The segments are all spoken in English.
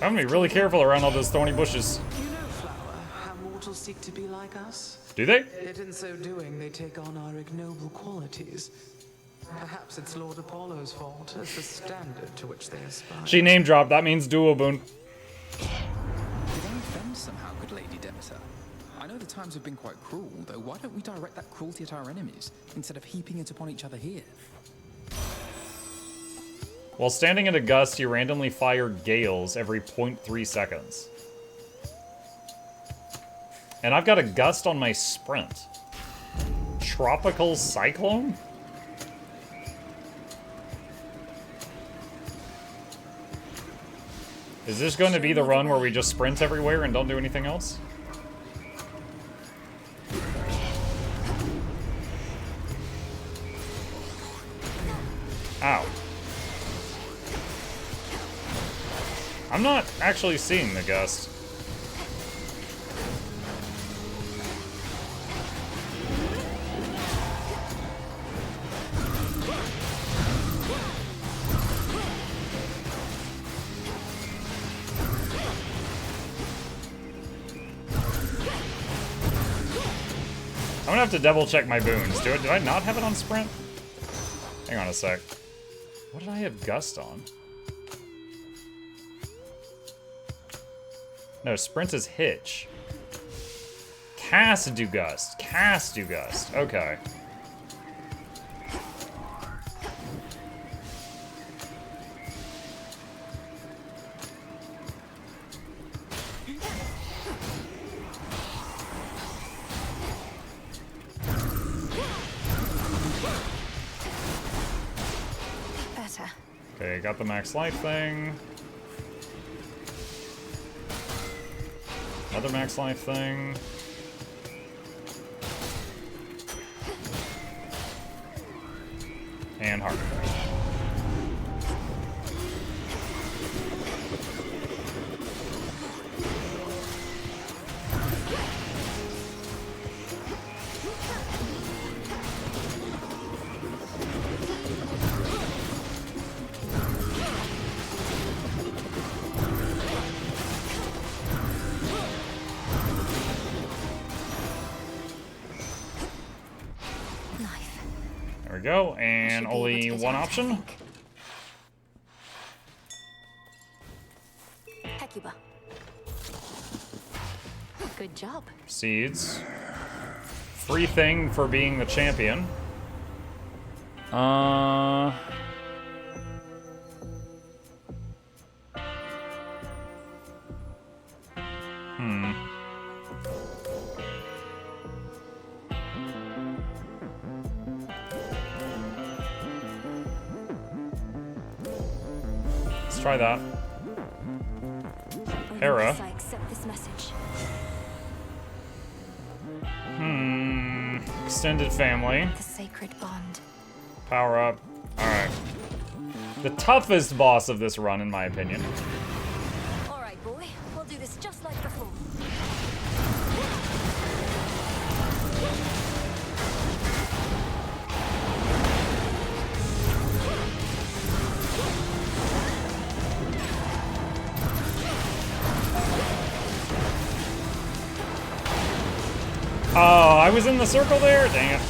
I'm gonna be really careful around all those thorny bushes. You know, Flower, how mortals seek to be like us. Do they? Yet in so doing, they take on our ignoble qualities. Perhaps it's Lord Apollo's fault, as the standard to which they aspire. She name dropped. That means duo boon. Did I offend somehow, good Lady Demeter? I know the times have been quite cruel, though why don't we direct that cruelty at our enemies, instead of heaping it upon each other here? While standing at a gust, you randomly fire gales every 0.3 seconds. And I've got a gust on my sprint. Tropical cyclone? Is this going to be the run where we just sprint everywhere and don't do anything else? Ow. I'm not actually seeing the gust. I'm gonna have to double check my boons. Did I not have it on sprint? Hang on a sec. What did I have gust on? No, sprint is hitch. Cast do gust. Cast do gust. Okay. Better. Okay, got the max life thing. Another max life thing. And heart. There we go, and only one option. Hecuba. Good job. Seeds. Free thing for being the champion. Let's try that. Hera. I accept this message. Extended family. The sacred bond. Power up. Alright. The toughest boss of this run, in my opinion. All right, boy. We'll do this just like before. Oh, I was in the circle there? Dang it.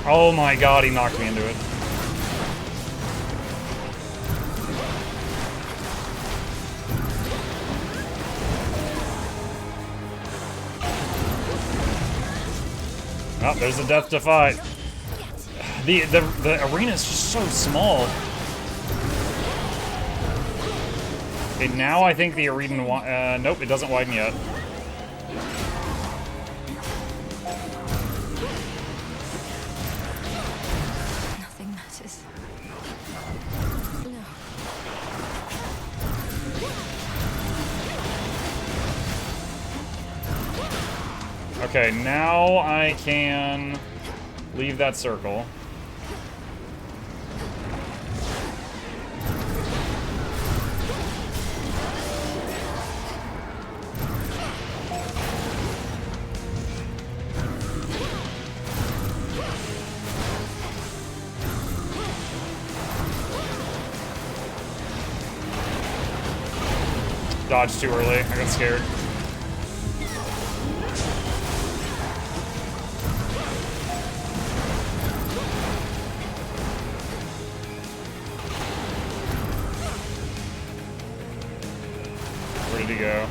Oh my god, he knocked me into it. Oh, there's a death to fight. The arena is just so small. Okay, now I think the arena, nope, it doesn't widen yet. Nothing matters. No. Okay, now I can leave that circle. Dodged too early. I got scared. Where did he go?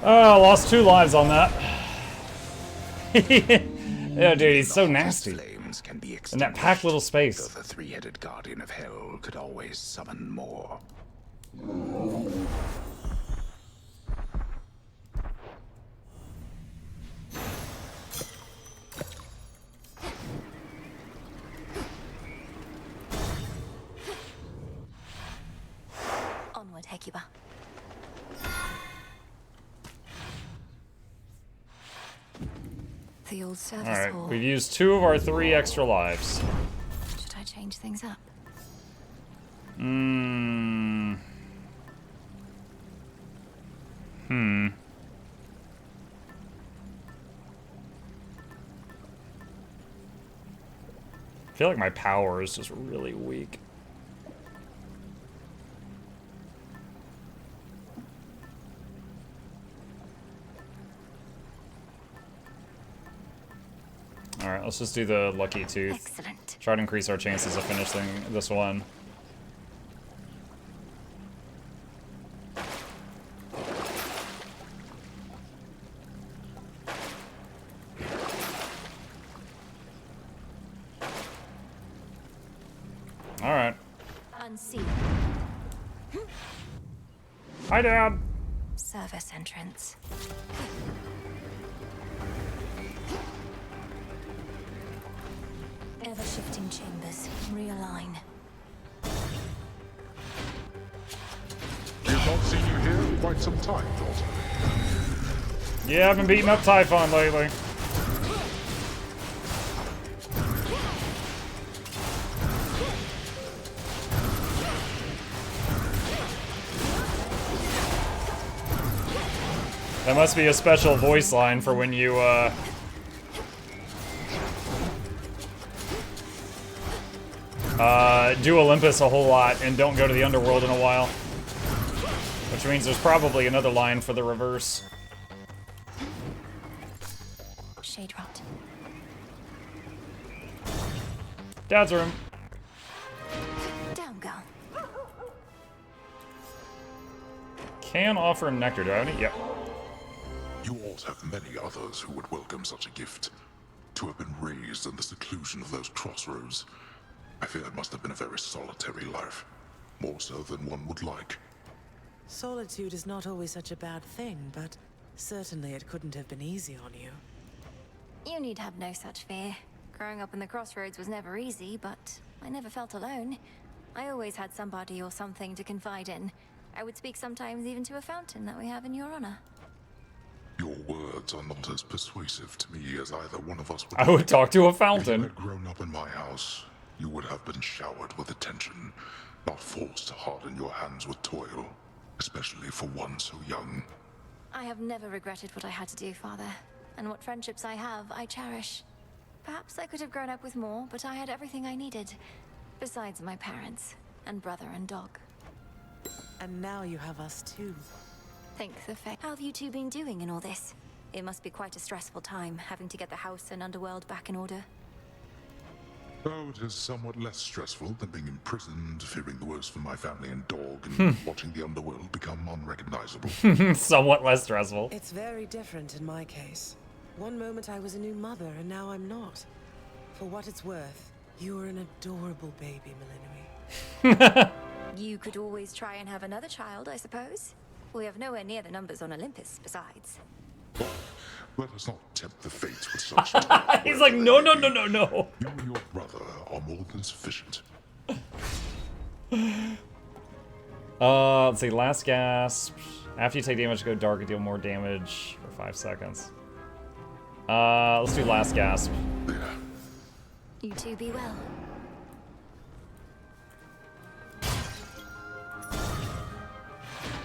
Oh, I lost 2 lives on that. Yeah, dude, he's so nasty. Flames can be In that packed little space. though the three-headed guardian of hell could always summon more. Onward, Hecuba. The old service Alright, hall. we've used 2 of our 3 extra lives. Should I change things up? I feel like my power is just really weak. Alright, let's just do the lucky tooth. Excellent. Try to increase our chances of finishing this one. Alright. Unseen. Hi, Dad! Service entrance. Ever-shifting chambers. Realign. We have not seen you here in quite some time, daughter. Yeah, I've been beating up Typhon lately. That must be a special voice line for when you, do Olympus a whole lot and don't go to the underworld in a while. Which means there's probably another line for the reverse. Shade rot. Dad's room. Down, girl. Can offer him nectar. Do I have any? Yep. You ought have many others who would welcome such a gift. To have been raised in the seclusion of those crossroads, I fear it must have been a very solitary life. More so than one would like. Solitude is not always such a bad thing, but certainly it couldn't have been easy on you. You need have no such fear. Growing up in the crossroads was never easy, but I never felt alone. I always had somebody or something to confide in. I would speak sometimes even to a fountain that we have in your honor. Your words are not as persuasive to me as either one of us would I would like. talk to a If you fountain. had grown up in my house, you would have been showered with attention, not forced to harden your hands with toil, especially for one so young. I have never regretted what I had to do, Father. And what friendships I have, I cherish. Perhaps I could have grown up with more, but I had everything I needed. Besides my parents, and brother and dog. And now you have us too. Thank the fact. How have you two been doing in all this? It must be quite a stressful time, having to get the house and underworld back in order. Oh, it is somewhat less stressful than being imprisoned, fearing the worst for my family and dog, and watching the underworld become unrecognizable. Somewhat less stressful. It's very different in my case. One moment I was a new mother, and now I'm not. For what it's worth, you are an adorable baby, Millenary. You could always try and have another child, I suppose. We have nowhere near the numbers on Olympus, besides. Let us not tempt the fates with such. He's like, no, no, no, no, no. You and your brother are more than sufficient. Let's see, last gasp. After you take damage, go dark and deal more damage for 5 seconds. Let's do last gasp. There. You two be well.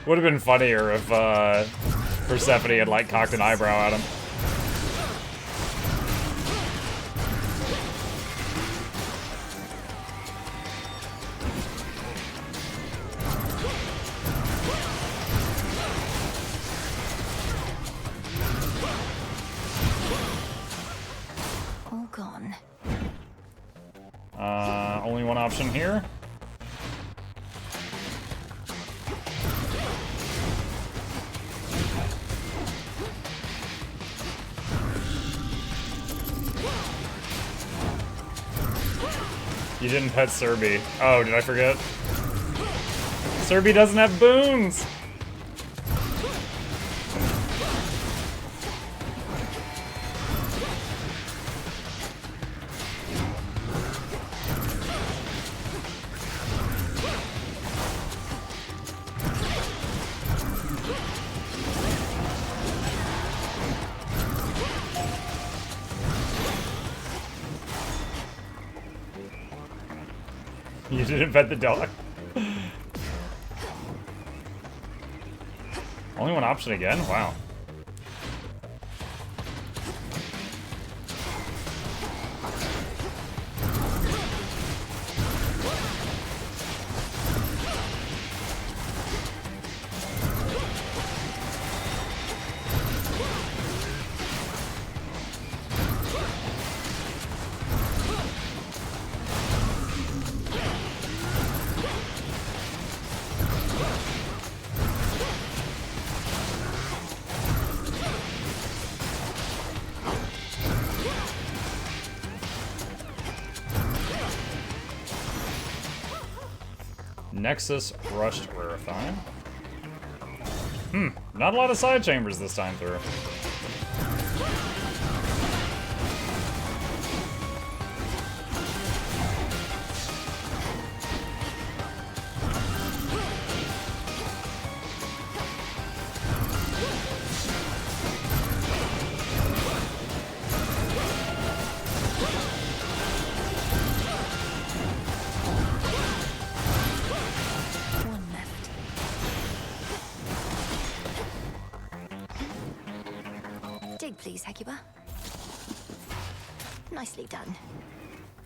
Would have been funnier if Persephone had like cocked an eyebrow at him. All gone. Only one option here. You didn't pet Serby. Oh, did I forget? Serby doesn't have boons! You didn't pet the dog. Only one option again? Wow. Nexus rushed Rarefine. Not a lot of side chambers this time through. One left. Dig, please, Hecuba. Nicely done.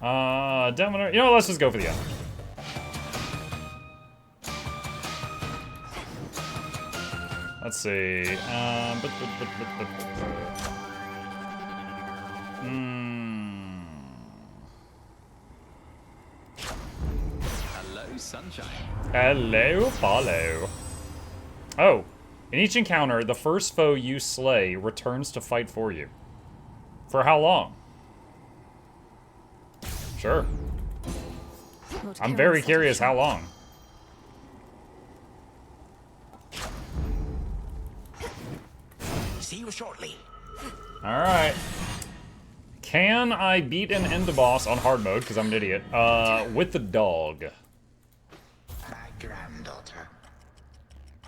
Demoner. You know, let's just go for the end. Let's see. Hello, sunshine. Hello, follow. Oh, in each encounter, the first foe you slay returns to fight for you. For how long? Sure. Lord I'm Kiron very set curious a how trap. long. See you shortly. Alright. Can I beat an end boss on hard mode, because I'm an idiot, with the dog? My granddaughter.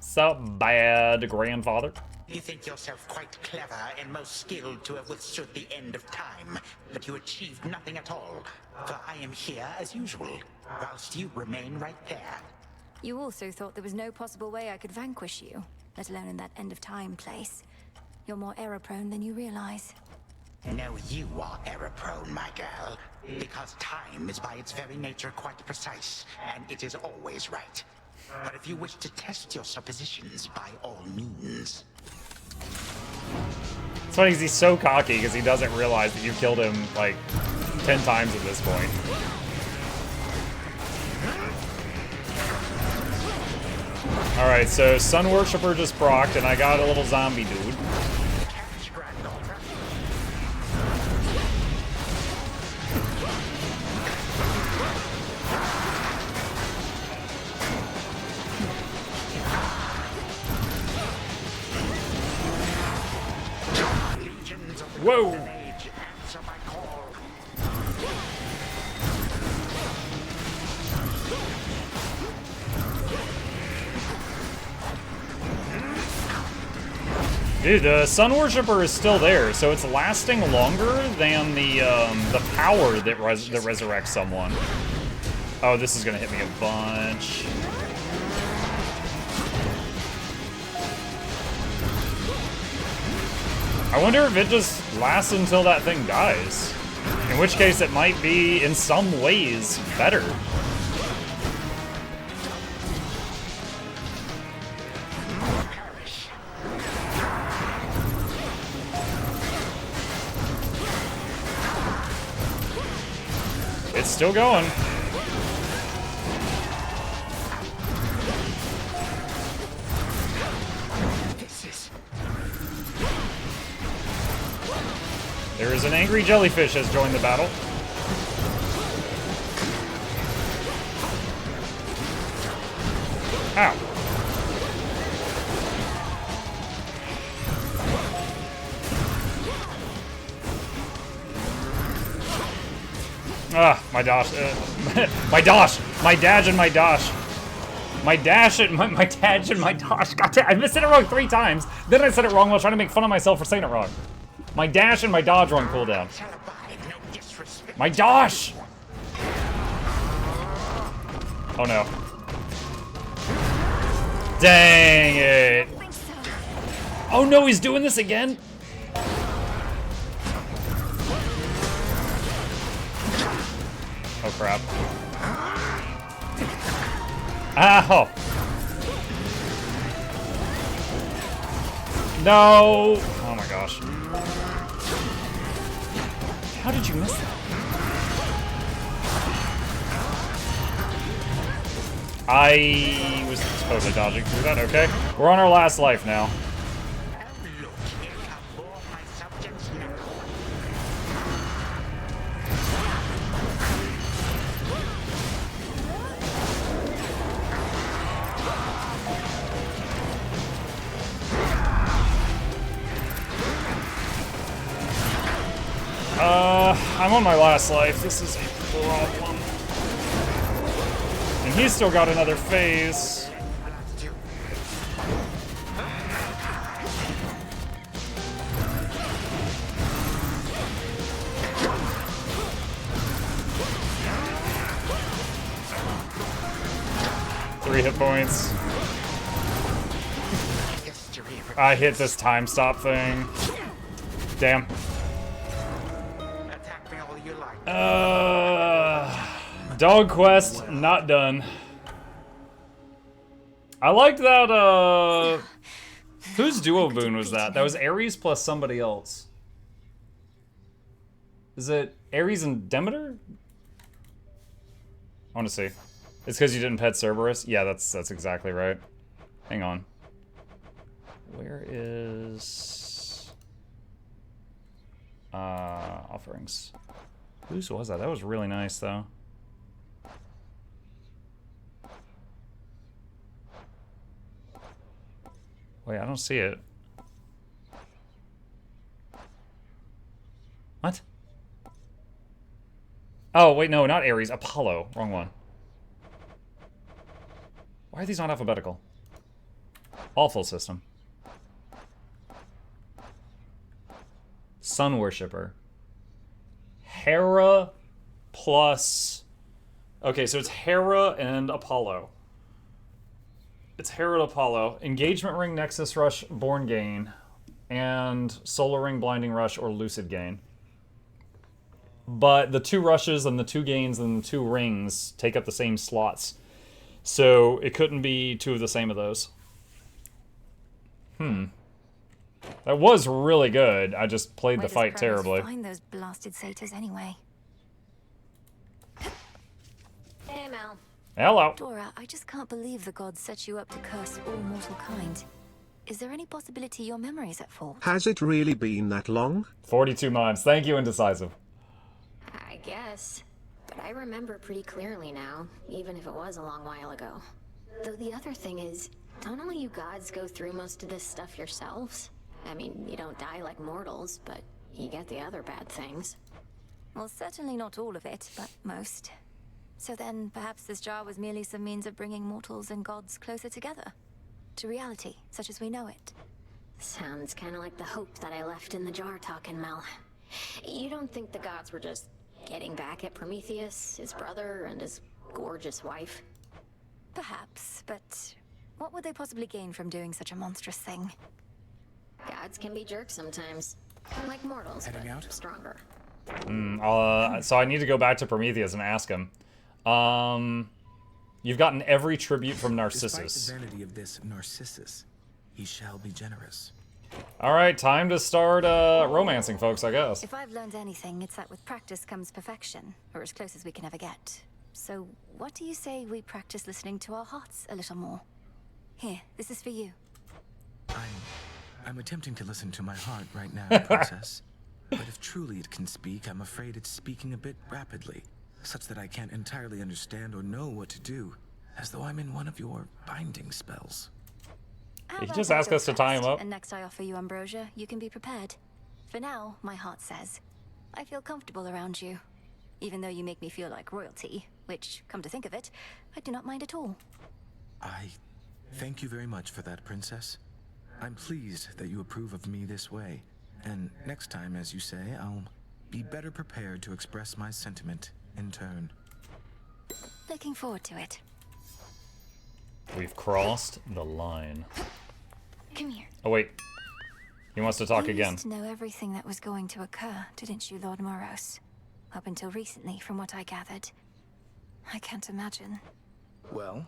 So bad, grandfather. You think yourself quite clever and most skilled to have withstood the end of time, but you achieved nothing at all. For I am here as usual, whilst you remain right there. You also thought there was no possible way I could vanquish you, let alone in that end of time place. You're more error-prone than you realize. No, you are error-prone, my girl, because time is by its very nature quite precise, and it is always right. But if you wish to test your suppositions, by all means. It's funny because he's so cocky because he doesn't realize that you killed him like 10 times at this point. Alright, so Sun Worshipper just procced and I got a little zombie dude. Whoa! Dude, the Sun Worshipper is still there, so it's lasting longer than the power that resurrects someone. Oh, this is gonna hit me a bunch. I wonder if it just lasts until that thing dies. In which case it might be, in some ways, better. It's still going. There is an angry jellyfish has joined the battle. Ow. Ah, my dosh. My dosh. My dash and my dosh. My dash and my dash and my dosh. God damn, I said it wrong 3 times. Then I said it wrong while trying to make fun of myself for saying it wrong. My dash and my dodge run cooldown. My dosh! Oh no. Dang it. Oh no, he's doing this again? Oh crap. Ow! No! Oh my gosh. How did you miss that? I was totally dodging through that, okay. We're on our last life now. I'm on my last life. This is a problem. And he's still got another phase. Three hit points. I hit this time stop thing. Damn. Dog quest, not done. I liked that, whose duo boon was that? That was Ares plus somebody else. Is it Ares and Demeter? I want to see. It's because you didn't pet Cerberus? Yeah, that's exactly right. Hang on. Where is... offerings. Whose was that? That was really nice, though. Wait, I don't see it. What? Oh, wait, no, not Ares. Apollo. Wrong one. Why are these not alphabetical? Awful system. Sun Worshipper. Hera plus... Okay, so it's Hera and Apollo. It's Hera and Apollo. Engagement Ring, Nexus Rush, Born Gain. And Solar Ring, Blinding Rush, or Lucid Gain. But the 2 rushes and the 2 gains and the 2 rings take up the same slots. So it couldn't be 2 of the same of those. That was really good. I just played Where the does fight Kronos terribly. find those blasted satyrs anyway? Hey, Mel. Hello. Dora, I just can't believe the gods set you up to curse all mortal kind. Is there any possibility your memory's at fault? Has it really been that long? 42 mimes. Thank you, Indecisive. I guess. But I remember pretty clearly now, even if it was a long while ago. Though the other thing is, don't all you gods go through most of this stuff yourselves? I mean, you don't die like mortals, but you get the other bad things. Well, certainly not all of it, but most. So then, perhaps this jar was merely some means of bringing mortals and gods closer together. To reality, such as we know it. Sounds kinda like the hope that I left in the jar talking, Mel. You don't think the gods were just getting back at Prometheus, his brother, and his gorgeous wife? Perhaps, but what would they possibly gain from doing such a monstrous thing? Gods can be jerks sometimes. Like mortals, Heading but out? stronger. So I need to go back to Prometheus and ask him. You've gotten every tribute from Narcissus. Despite the vanity of this Narcissus, he shall be generous. All right, time to start romancing, folks, I guess. If I've learned anything, it's that with practice comes perfection, or as close as we can ever get. So, what do you say we practice listening to our hearts a little more? Here, this is for you. I'm attempting to listen to my heart right now, Princess. But if truly it can speak, I'm afraid it's speaking a bit rapidly, such that I can't entirely understand or know what to do, as though I'm in one of your binding spells. How You about just I ask go us to tie him first, up. And next I offer you ambrosia, you can be prepared. For now, my heart says, I feel comfortable around you. Even though you make me feel like royalty, which, come to think of it, I do not mind at all. I thank you very much for that, Princess. I'm pleased that you approve of me this way. And next time, as you say, I'll be better prepared to express my sentiment in turn. Looking forward to it. We've crossed the line. Come here. Oh, wait. He wants to talk You again. used to know everything that was going to occur, didn't you, Lord Moros? Up until recently, from what I gathered. I can't imagine. Well,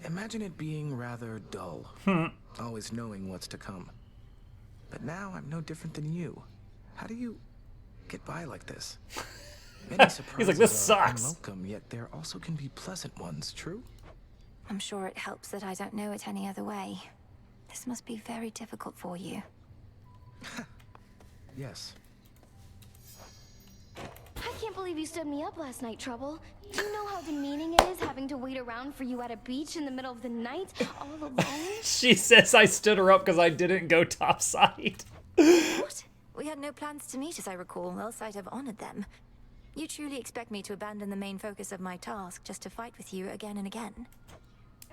imagine it being rather dull. Always knowing what's to come. But now I'm no different than you. How do you get by like this? Many surprises He's like, this are sucks. unwelcome, yet there also can be pleasant ones, true? I'm sure it helps that I don't know it any other way. This must be very difficult for you. Yes. I can't believe you stood me up last night, Trouble. Do you know how demeaning it is having to wait around for you at a beach in the middle of the night, all alone? She says I stood her up because I didn't go topside. What? We had no plans to meet, as I recall, else I'd have honored them. You truly expect me to abandon the main focus of my task just to fight with you again and again?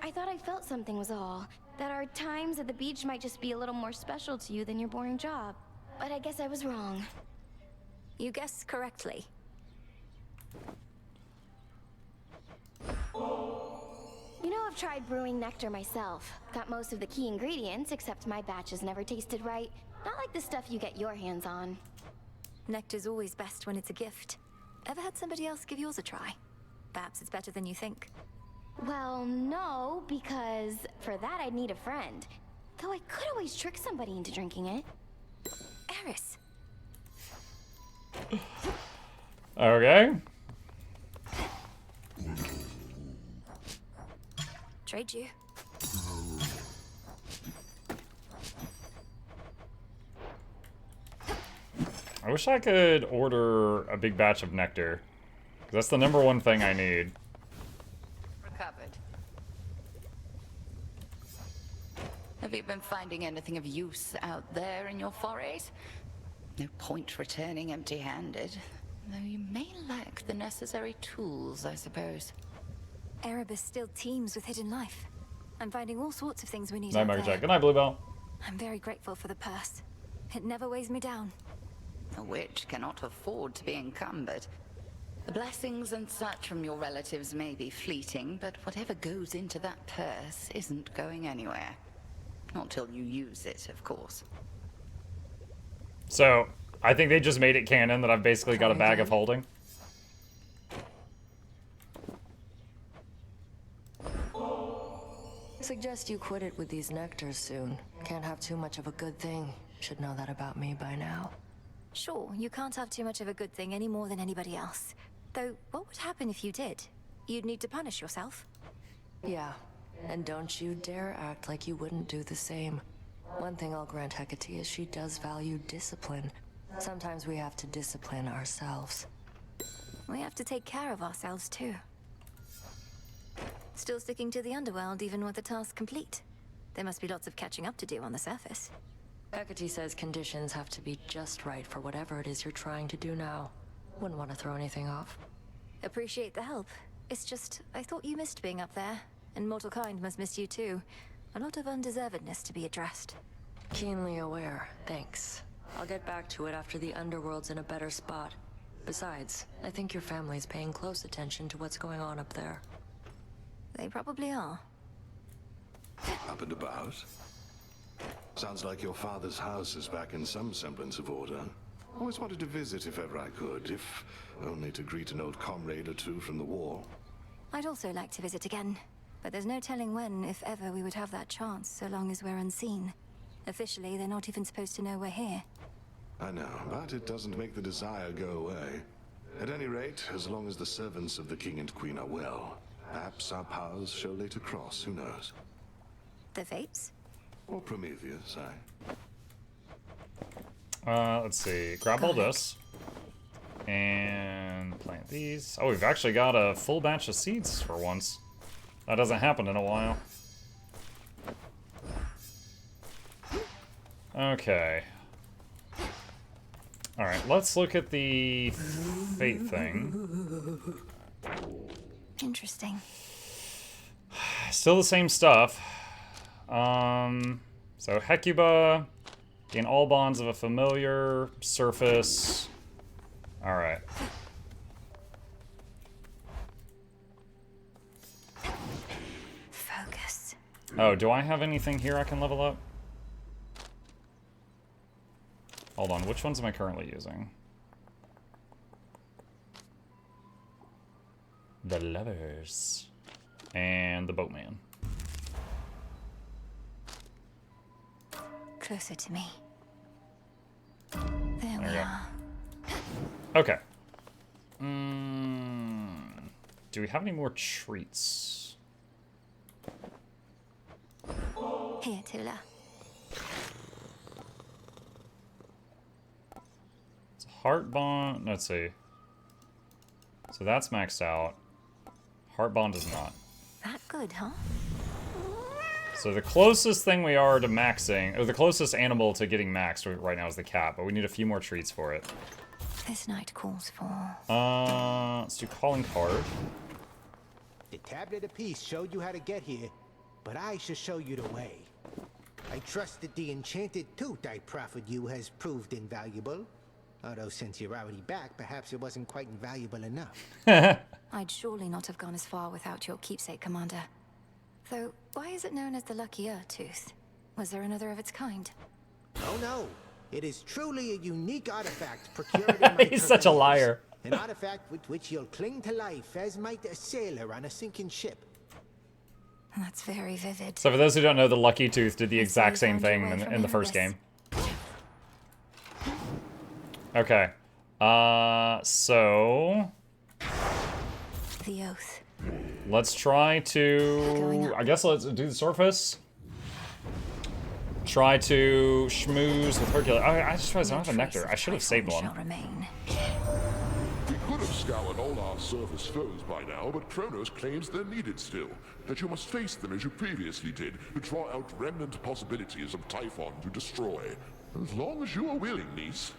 I thought I felt something was all. That our times at the beach might just be a little more special to you than your boring job. But I guess I was wrong. You guessed correctly. You know, I've tried brewing nectar myself. Got most of the key ingredients, except my batches never tasted right. Not like the stuff you get your hands on. Nectar's always best when it's a gift. Ever had somebody else give yours a try? Perhaps it's better than you think. Well, no, because for that I'd need a friend. Though I could always trick somebody into drinking it. Eris. Okay. Trade you. I wish I could order a big batch of nectar. 'Cause that's the #1 thing I need. Recovered. Have you been finding anything of use out there in your forays? No point returning empty-handed, though you may lack the necessary tools, I suppose. Erebus still teems with hidden life. I'm finding all sorts of things we need Night, out Mary there. Jack. Good night, Bluebell. I'm very grateful for the purse. It never weighs me down. A witch cannot afford to be encumbered. The blessings and such from your relatives may be fleeting, but whatever goes into that purse isn't going anywhere. Not till you use it, of course. So, I think they just made it canon that I've basically got a bag of holding. I suggest you quit it with these nectars soon. Can't have too much of a good thing. should know that about me by now. Sure, you can't have too much of a good thing any more than anybody else. Though, what would happen if you did? You'd need to punish yourself. Yeah, and don't you dare act like you wouldn't do the same. One thing I'll grant Hecate is she does value discipline. Sometimes we have to discipline ourselves. We have to take care of ourselves, too. Still sticking to the underworld even with the task complete. There must be lots of catching up to do on the surface. Hecate says conditions have to be just right for whatever it is you're trying to do now. Wouldn't want to throw anything off. Appreciate the help. It's just, I thought you missed being up there. And mortal kind must miss you too. A lot of undeservedness to be addressed. Keenly aware, thanks. I'll get back to it after the underworld's in a better spot. Besides, I think your family's paying close attention to what's going on up there. They probably are. Up and about? Sounds like your father's house is back in some semblance of order. Always wanted to visit if ever I could, if only to greet an old comrade or two from the war. I'd also like to visit again, but there's no telling when, if ever, we would have that chance, so long as we're unseen. Officially, they're not even supposed to know we're here. I know, but it doesn't make the desire go away. At any rate, as long as the servants of the king and queen are well, perhaps our paths shall later cross, who knows? The fates? Or Prometheus, Let's see. Grab all this. And plant these. Oh, we've actually got a full batch of seeds for once. That hasn't happened in a while. Okay. Alright, let's look at the fate thing. Interesting. Still the same stuff. So Hecuba, gain all bonds of a familiar, surface. Alright. Focus. Oh, do I have anything here I can level up? Hold on, which ones am I currently using? The Lovers. And the Boatman. Closer to me. There we are. Okay. Do we have any more treats? Here, Tula. It's Heart Bond. Let's see. So that's maxed out. Heart Bond is not. That good, huh? So the closest thing we are to maxing, or the closest animal to getting maxed right now is the cat, but we need a few more treats for it. This night calls for... Let's do calling card. The tablet of peace showed you how to get here, but I shall show you the way. I trust that the enchanted tooth I proffered you has proved invaluable. Although since you're already back, perhaps it wasn't quite invaluable enough. I'd surely not have gone as far without your keepsake, Commander. Though, why is it known as the Luckier Tooth? Was there another of its kind? Oh no, it is truly a unique artifact procured in my He's such a liar. An artifact with which you'll cling to life as might a sailor on a sinking ship. That's very vivid. So for those who don't know, the Lucky Tooth did the exact same thing in the first game. Okay. So... The oath. Let's try to... I guess let's do the surface. Try to schmooze with Hercules. I just realized I don't have a nectar. I should have saved one. We could have scoured all our surface foes by now, but Kronos claims they're needed still. That you must face them as you previously did, to draw out remnant possibilities of Typhon to destroy. As long as you are willing, niece.